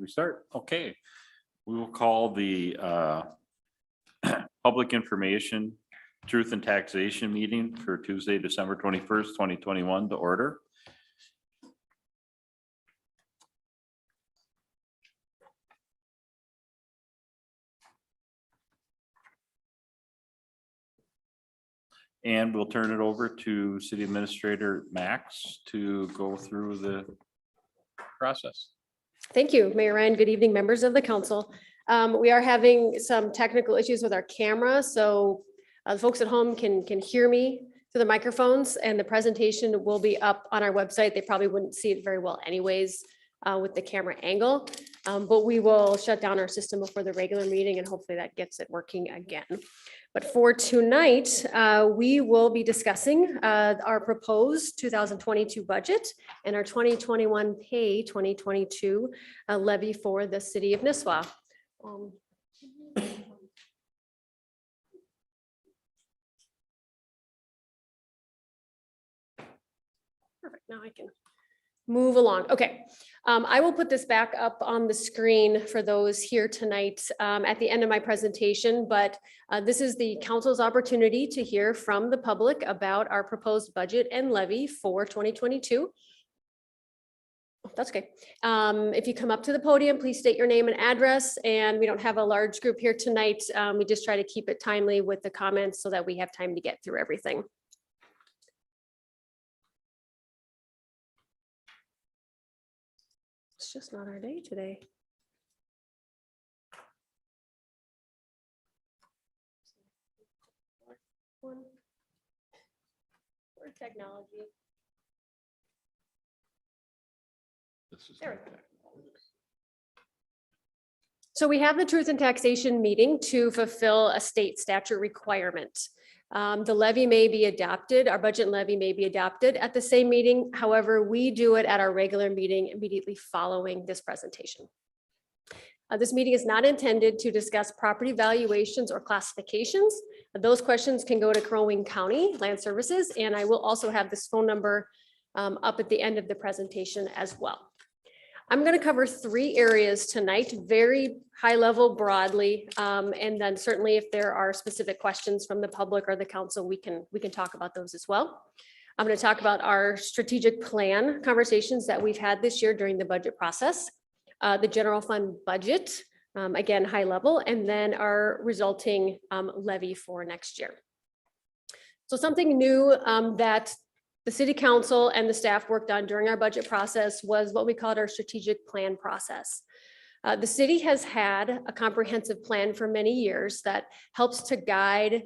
Should we start? Okay. We will call the Public Information, Truth and Taxation meeting for Tuesday, December 21st, 2021 to order. And we'll turn it over to City Administrator Max to go through the process. Thank you, Mayor Ryan. Good evening, members of the council. We are having some technical issues with our camera, so the folks at home can hear me through the microphones, and the presentation will be up on our website. They probably wouldn't see it very well anyways with the camera angle, but we will shut down our system before the regular meeting, and hopefully that gets it working again. But for tonight, we will be discussing our proposed 2022 budget and our 2021 pay 2022 levy for the city of Nisswa. Perfect. Now I can move along. Okay. I will put this back up on the screen for those here tonight at the end of my presentation, but this is the council's opportunity to hear from the public about our proposed budget and levy for 2022. Oh, that's okay. If you come up to the podium, please state your name and address, and we don't have a large group here tonight. We just try to keep it timely with the comments so that we have time to get through everything. It's just not our day today. Or technology. There we go. So we have the Truth and Taxation meeting to fulfill a state statute requirement. The levy may be adopted, our budget levy may be adopted at the same meeting. However, we do it at our regular meeting immediately following this presentation. This meeting is not intended to discuss property valuations or classifications. Those questions can go to Crow Wing County Land Services, and I will also have this phone number up at the end of the presentation as well. I'm going to cover three areas tonight, very high level broadly, and then certainly if there are specific questions from the public or the council, we can talk about those as well. I'm going to talk about our strategic plan conversations that we've had this year during the budget process, the general fund budget, again, high level, and then our resulting levy for next year. So something new that the city council and the staff worked on during our budget process was what we called our strategic plan process. The city has had a comprehensive plan for many years that helps to guide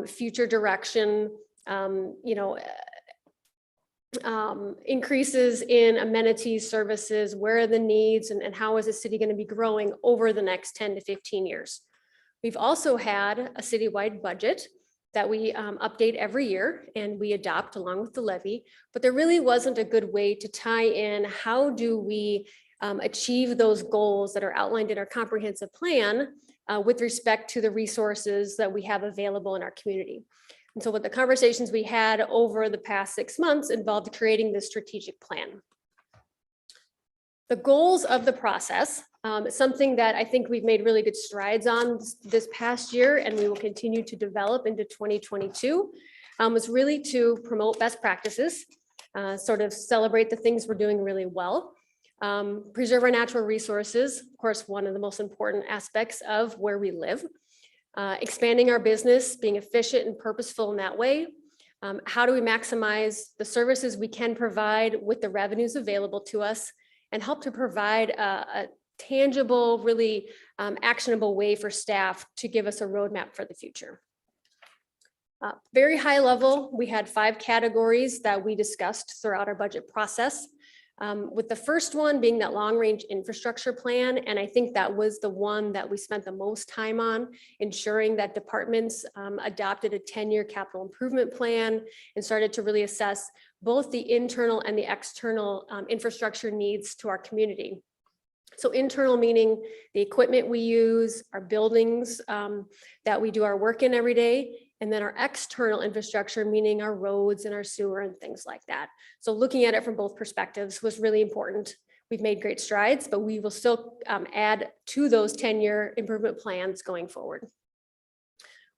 future direction, increases in amenities, services, where are the needs, and how is the city going to be growing over the next 10 to 15 years. We've also had a citywide budget that we update every year and we adopt along with the levy, but there really wasn't a good way to tie in how do we achieve those goals that are outlined in our comprehensive plan with respect to the resources that we have available in our community. And so what the conversations we had over the past 6 months involved creating this strategic plan. The goals of the process, something that I think we've made really good strides on this past year, and we will continue to develop into 2022, was really to promote best practices, sort of celebrate the things we're doing really well, preserve our natural resources, of course, one of the most important aspects of where we live, expanding our business, being efficient and purposeful in that way. How do we maximize the services we can provide with the revenues available to us, and help to provide a tangible, really actionable way for staff to give us a roadmap for the future. Very high level, we had 5 categories that we discussed throughout our budget process. With the first one being that long range infrastructure plan. And I think that was the one that we spent the most time on, ensuring that departments adopted a 10-year capital improvement plan and started to really assess both the internal and the external infrastructure needs to our community. So internal meaning the equipment we use, our buildings that we do our work in every day, and then our external infrastructure, meaning our roads and our sewer and things like that. So looking at it from both perspectives was really important. We've made great strides, but we will still add to those 10-year improvement plans going forward.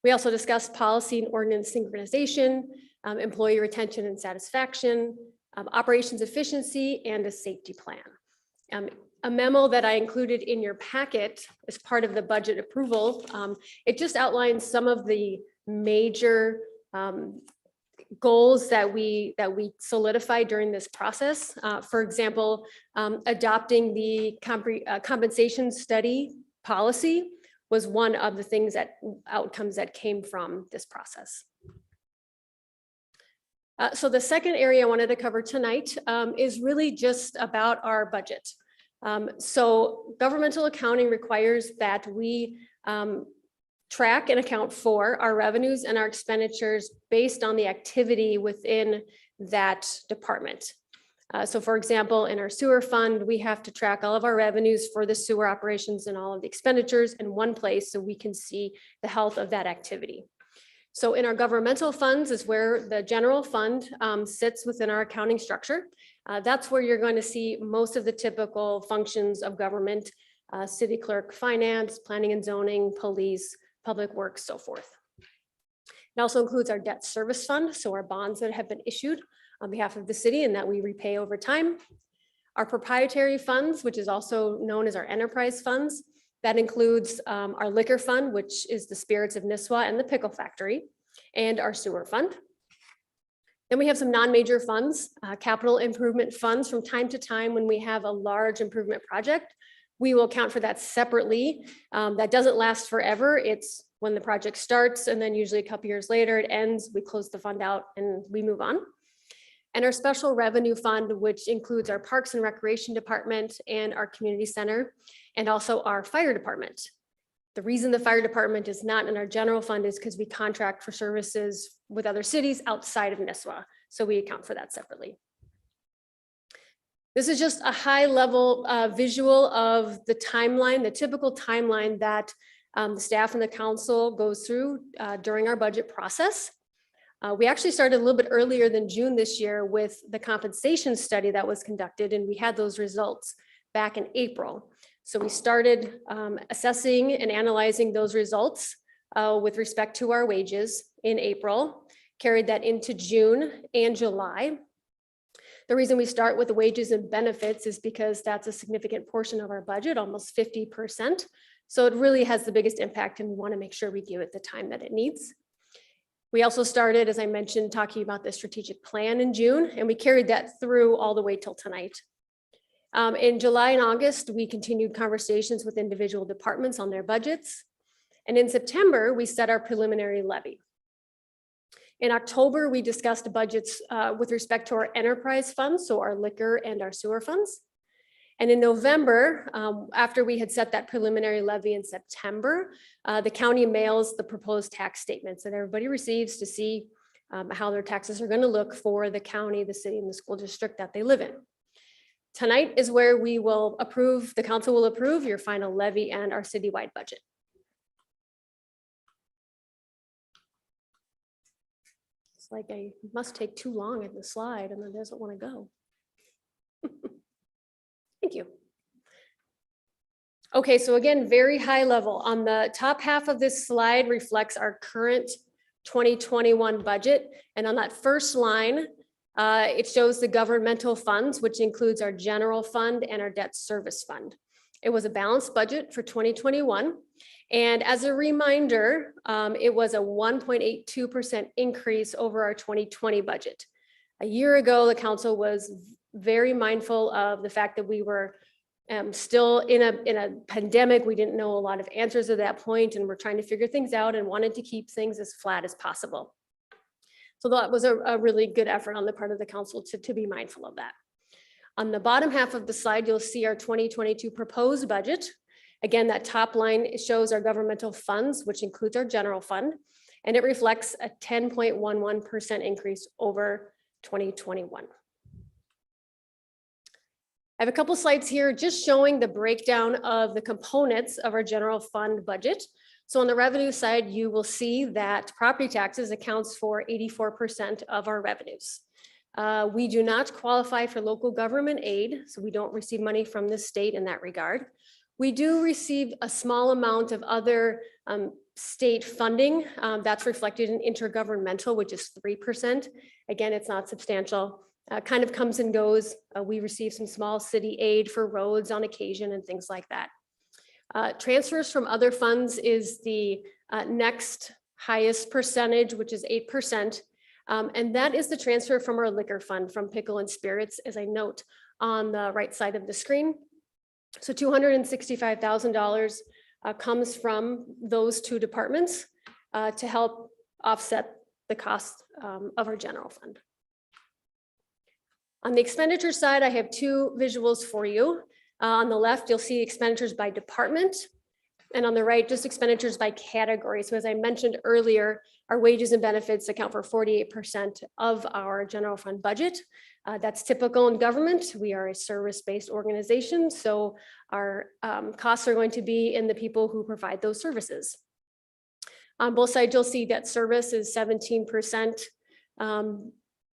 We also discussed policy and ordinance synchronization, employee retention and satisfaction, operations efficiency, and a safety plan. A memo that I included in your packet as part of the budget approval, it just outlines some of the major goals that we solidified during this process. For example, adopting the compensation study policy was one of the things outcomes that came from this process. So the second area I wanted to cover tonight is really just about our budget. So governmental accounting requires that we track and account for our revenues and our expenditures based on the activity within that department. So for example, in our sewer fund, we have to track all of our revenues for the sewer operations and all of the expenditures in one place so we can see the health of that activity. So in our governmental funds is where the general fund sits within our accounting structure. That's where you're going to see most of the typical functions of government, city clerk, finance, planning and zoning, police, public works, so forth. It also includes our debt service fund, so our bonds that have been issued on behalf of the city and that we repay over time. Our proprietary funds, which is also known as our enterprise funds, that includes our liquor fund, which is the spirits of Nisswa and the pickle factory, and our sewer fund. Then we have some non-major funds, capital improvement funds. From time to time when we have a large improvement project, we will account for that separately. That doesn't last forever. It's when the project starts and then usually a couple years later it ends, we close the fund out and we move on. And our special revenue fund, which includes our Parks and Recreation Department and our community center, and also our fire department. The reason the fire department is not in our general fund is because we contract for services with other cities outside of Nisswa. So we account for that separately. This is just a high level visual of the timeline, the typical timeline that the staff and the council goes through during our budget process. We actually started a little bit earlier than June this year with the compensation study that was conducted, and we had those results back in April. So we started assessing and analyzing those results with respect to our wages in April, carried that into June and July. The reason we start with the wages and benefits is because that's a significant portion of our budget, almost 50%. So it really has the biggest impact, and we want to make sure we give it the time that it needs. We also started, as I mentioned, talking about the strategic plan in June, and we carried that through all the way till tonight. In July and August, we continued conversations with individual departments on their budgets. And in September, we set our preliminary levy. In October, we discussed budgets with respect to our enterprise funds, so our liquor and our sewer funds. And in November, after we had set that preliminary levy in September, the county mails the proposed tax statements that everybody receives to see how their taxes are going to look for the county, the city, and the school district that they live in. Tonight is where we will approve, the council will approve your final levy and our citywide budget. It's like I must take too long in the slide and it doesn't want to go. Thank you. Okay, so again, very high level. On the top half of this slide reflects our current 2021 budget. And on that first line, it shows the governmental funds, which includes our general fund and our debt service fund. It was a balanced budget for 2021. And as a reminder, it was a 1.82% increase over our 2020 budget. A year ago, the council was very mindful of the fact that we were still in a pandemic. We didn't know a lot of answers at that point, and we're trying to figure things out and wanted to keep things as flat as possible. So that was a really good effort on the part of the council to be mindful of that. On the bottom half of the slide, you'll see our 2022 proposed budget. Again, that top line shows our governmental funds, which includes our general fund, and it reflects a 10.11% increase over 2021. I have a couple slides here just showing the breakdown of the components of our general fund budget. So on the revenue side, you will see that property taxes accounts for 84% of our revenues. We do not qualify for local government aid, so we don't receive money from the state in that regard. We do receive a small amount of other state funding that's reflected in intergovernmental, which is 3%. Again, it's not substantial. Kind of comes and goes. We receive some small city aid for roads on occasion and things like that. Transfers from other funds is the next highest percentage, which is 8%. And that is the transfer from our liquor fund from Pickle and Spirits, as I note on the right side of the screen. So $265,000 comes from those two departments to help offset the cost of our general fund. On the expenditure side, I have two visuals for you. On the left, you'll see expenditures by department, and on the right, just expenditures by category. So as I mentioned earlier, our wages and benefits account for 48% of our general fund budget. That's typical in government. We are a service-based organization, so our costs are going to be in the people who provide those services. On both sides, you'll see debt service is 17%.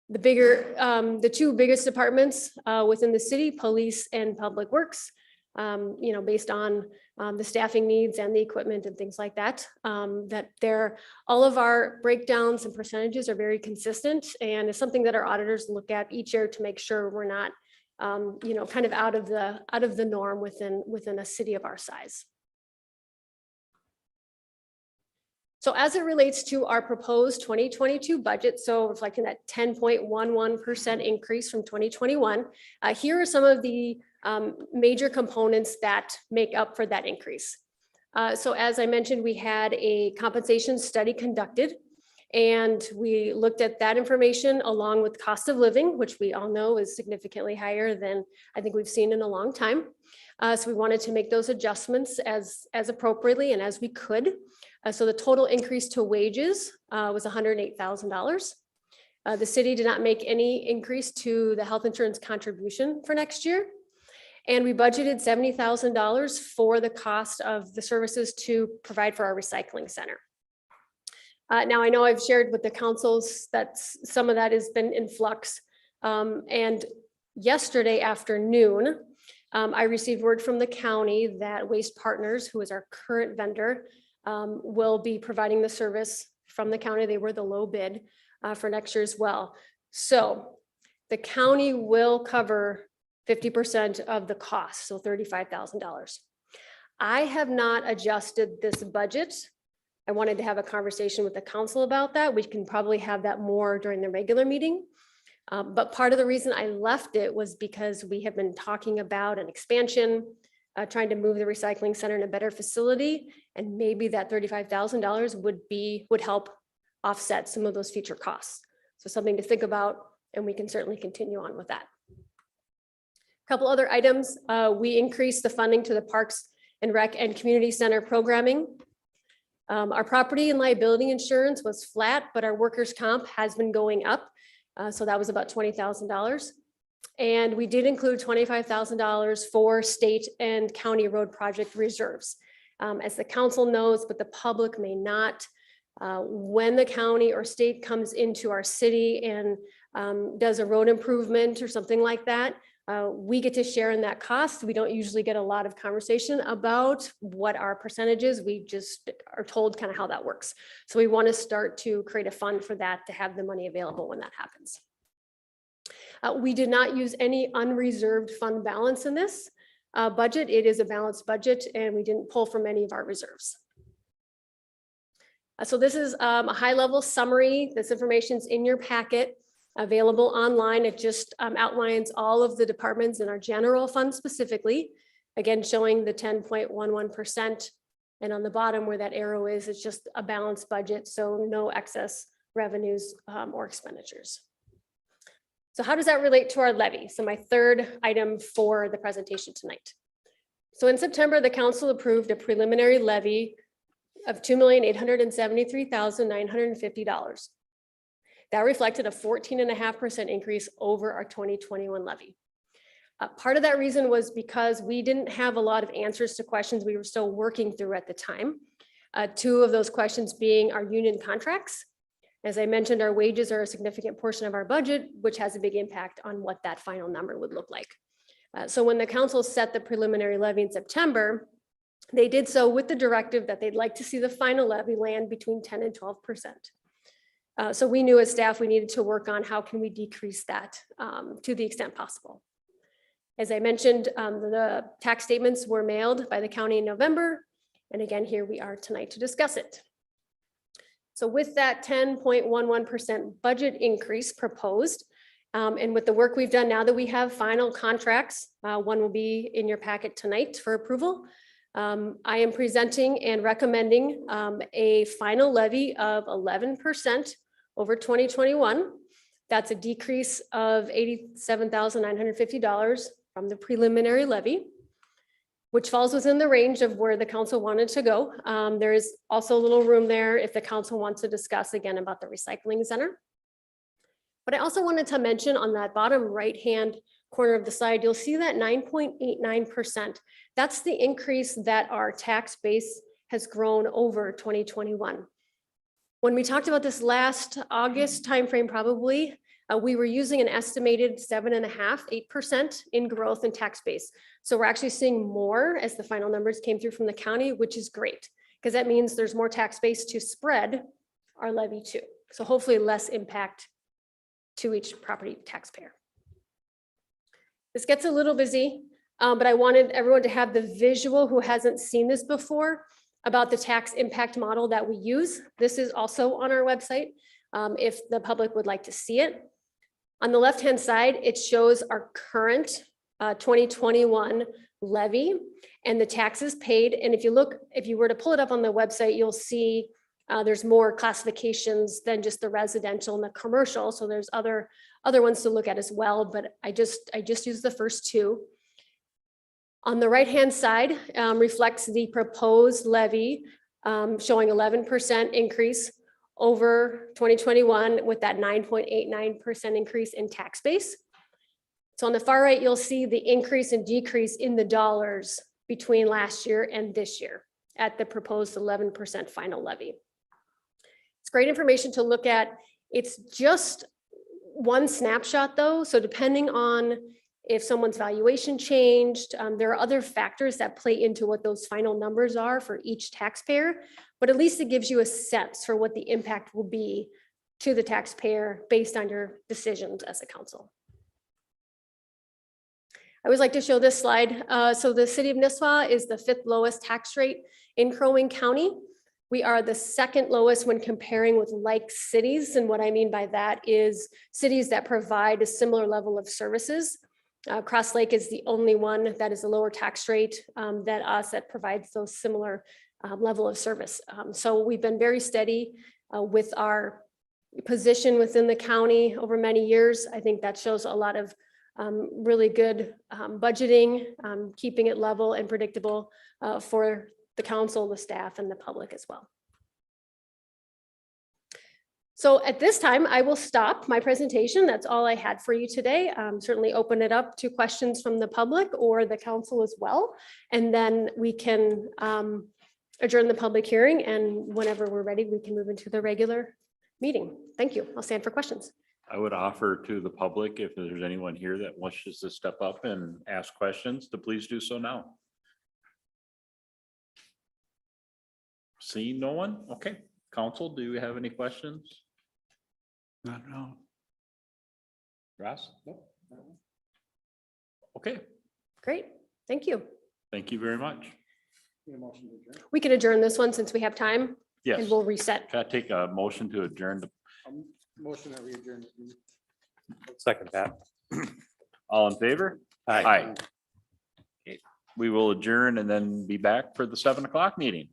The two biggest departments within the city, police and public works, based on the staffing needs and the equipment and things like that, all of our breakdowns and percentages are very consistent, and it's something that our auditors look at each year to make sure we're not, kind of out of the norm within a city of our size. So as it relates to our proposed 2022 budget, so reflecting that 10.11% increase from 2021, here are some of the major components that make up for that increase. So as I mentioned, we had a compensation study conducted, and we looked at that information along with cost of living, which we all know is significantly higher than I think we've seen in a long time. So we wanted to make those adjustments as appropriately and as we could. So the total increase to wages was $108,000. The city did not make any increase to the health insurance contribution for next year. And we budgeted $70,000 for the cost of the services to provide for our recycling center. Now, I know I've shared with the councils that some of that has been in flux. And yesterday afternoon, I received word from the county that Waste Partners, who is our current vendor, will be providing the service from the county. They were the low bid for next year as well. So the county will cover 50% of the cost, so $35,000. I have not adjusted this budget. I wanted to have a conversation with the council about that. We can probably have that more during the regular meeting. But part of the reason I left it was because we have been talking about an expansion, trying to move the recycling center in a better facility, and maybe that $35,000 would help offset some of those future costs. So something to think about, and we can certainly continue on with that. A couple other items, we increased the funding to the Parks and Rec and Community Center programming. Our property and liability insurance was flat, but our workers' comp has been going up. So that was about $20,000. And we did include $25,000 for state and county road project reserves. As the council knows, but the public may not, when the county or state comes into our city and does a road improvement or something like that, we get to share in that cost. We don't usually get a lot of conversation about what our percentage is. We just are told kind of how that works. So we want to start to create a fund for that to have the money available when that happens. We did not use any unreserved fund balance in this budget. It is a balanced budget, and we didn't pull from any of our reserves. So this is a high-level summary. This information's in your packet, available online. It just outlines all of the departments in our general fund specifically, again, showing the 10.11%. And on the bottom where that arrow is, it's just a balanced budget, so no excess revenues or expenditures. So how does that relate to our levy? So my third item for the presentation tonight. So in September, the council approved a preliminary levy of $2,873,950. That reflected a 14.5% increase over our 2021 levy. Part of that reason was because we didn't have a lot of answers to questions we were still working through at the time. Two of those questions being our union contracts As I mentioned, our wages are a significant portion of our budget, which has a big impact on what that final number would look like. So when the council set the preliminary levy in September, they did so with the directive that they'd like to see the final levy land between 10 and 12%. So we knew as staff, we needed to work on how can we decrease that to the extent possible. As I mentioned, the tax statements were mailed by the county in November. And again, here we are tonight to discuss it. So with that 10.11% budget increase proposed, and with the work we've done now that we have final contracts, one will be in your packet tonight for approval. I am presenting and recommending a final levy of 11% over 2021. That's a decrease of $87,950 from the preliminary levy, which falls within the range of where the council wanted to go. There is also a little room there if the council wants to discuss again about the recycling center. But I also wanted to mention on that bottom right-hand corner of the slide, you'll see that 9.89%. That's the increase that our tax base has grown over 2021. When we talked about this last August timeframe, probably, we were using an estimated 7.5–8% in growth in tax base. So we're actually seeing more as the final numbers came through from the county, which is great, because that means there's more tax base to spread our levy to. So hopefully less impact to each property taxpayer. This gets a little busy, but I wanted everyone to have the visual who hasn't seen this before about the tax impact model that we use. This is also on our website if the public would like to see it. On the left-hand side, it shows our current 2021 levy and the taxes paid. And if you were to pull it up on the website, you'll see there's more classifications than just the residential and the commercial. So there's other ones to look at as well, but I just used the first two. On the right-hand side reflects the proposed levy showing 11% increase over 2021 with that 9.89% increase in tax base. So on the far right, you'll see the increase and decrease in the dollars between last year and this year at the proposed 11% final levy. It's great information to look at. It's just one snapshot though. So depending on if someone's valuation changed, there are other factors that play into what those final numbers are for each taxpayer, but at least it gives you a sense for what the impact will be to the taxpayer based on your decisions as a council. I always like to show this slide. So the city of Nisswa is the 5th lowest tax rate in Crow Wing County. We are the 2nd lowest when comparing with like cities. And what I mean by that is cities that provide a similar level of services. Cross Lake is the only one that is a lower tax rate than us that provides those similar level of service. So we've been very steady with our position within the county over many years. I think that shows a lot of really good budgeting, keeping it level and predictable for the council, the staff, and the public as well. So at this time, I will stop my presentation. That's all I had for you today. Certainly open it up to questions from the public or the council as well. And then we can adjourn the public hearing, and whenever we're ready, we can move into the regular meeting. Thank you. I'll stand for questions. I would offer to the public, if there's anyone here that wishes to step up and ask questions, to please do so now. See no one? Okay. Council, do you have any questions? Not now. Ross? Okay. Great. Thank you. Thank you very much. We can adjourn this one since we have time. Yes. And we'll reset. Can I take a motion to adjourn? Motion that we adjourn. Second that. All in favor? Aye. Okay. We will adjourn and then be back for the 7 o'clock meeting.